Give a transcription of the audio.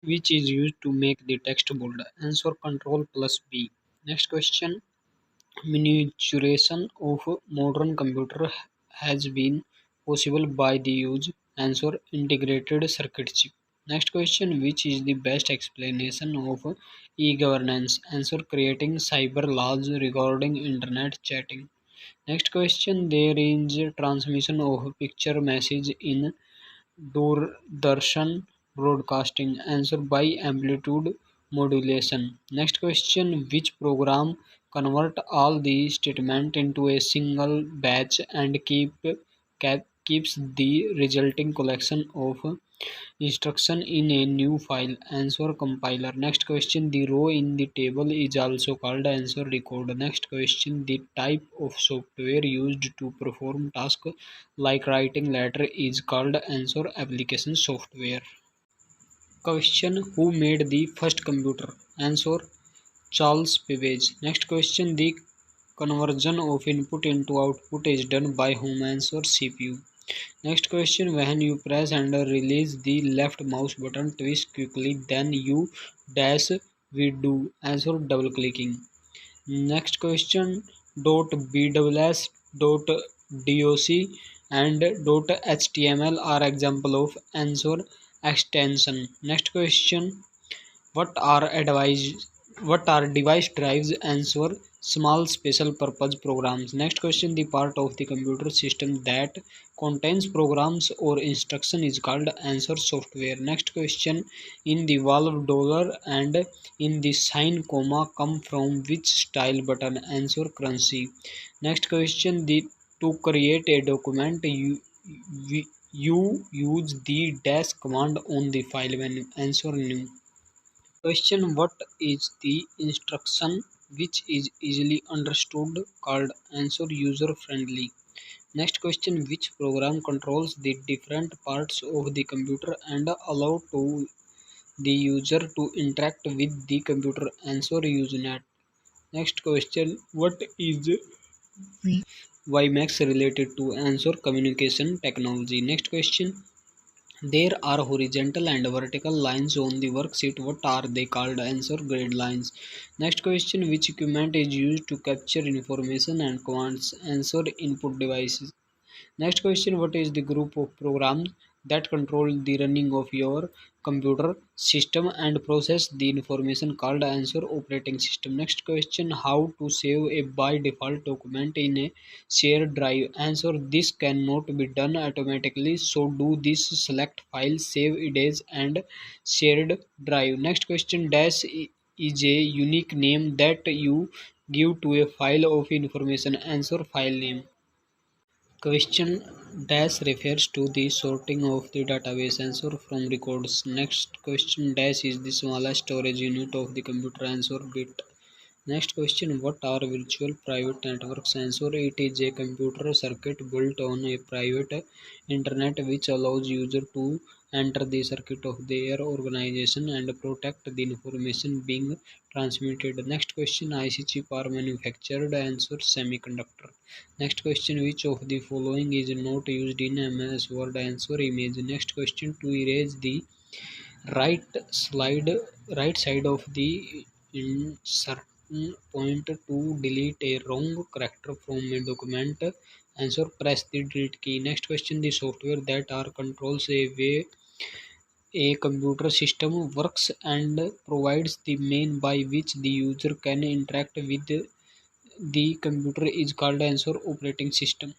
which is used to make the text bold? Answer Control plus B. Next question. Miniaturization of modern computer has been possible by the use. Answer Integrated circuit chip. Next question. Which is the best explanation of e-governance? Answer Creating cyber laws regarding internet chatting. Next question. There is transmission of picture message in Doordarshan broadcasting. Answer by amplitude modulation. Next question. Which program convert all the statement into a single batch and keeps the resulting collection of instruction in a new file? Answer Compiler. Next question. The row in the table is also called answer record. Next question. The type of software used to perform task like writing letter is called answer application software. Question. Who made the first computer? Answer Charles Babbage. Next question. The conversion of input into output is done by whom? Answer CPU. Next question. When you press and release the left mouse button, twist quickly, then you dash we do. Answer double clicking. Next question. .bws, .doc and .html are example of answer extension. Next question. What are advice what are device drives? Answer small special purpose programs. Next question. The part of the computer system that contains programs or instruction is called answer software. Next question. In the valve dollar and in the sign comma come from which style button? Answer currency. Next question. The to create a document you use the dash command on the file menu. Answer new. Question. What is the instruction which is easily understood called answer user friendly? Next question. Which program controls the different parts of the computer and allow to the user to interact with the computer? Answer Usenet. Next question. What is WiMAX related to? Answer Communication technology. Next question. There are horizontal and vertical lines on the worksheet. What are they called? Answer Grid lines. Next question. Which equipment is used to capture information and commands? Answer Input devices. Next question. What is the group of programs that control the running of your computer system and process the information called? Answer Operating system. Next question. How to save a by default document in a shared drive? Answer this cannot be done automatically, so do this. Select file, save it and shared drive. Next question. Dash is a unique name that you give to a file of information. Answer File name. Question. Dash refers to the sorting of the database. Answer From records. Next question. Dash is the smallest storage unit of the computer. Answer Bit. Next question. What are virtual private networks? Answer it is a computer circuit built on a private internet which allows user to enter the circuit of their organization and protect the information being transmitted. Next question. IC chip are manufactured. Answer Semiconductor. Next question. Which of the following is not used in MS Word? Answer Image. Next question. To erase the right slide right side of the insert point to delete a wrong character from a document. Answer Press the delete key. Next question. The software that are controls a way a computer system works and provides the mean by which the user can interact with the computer is called answer Operating system.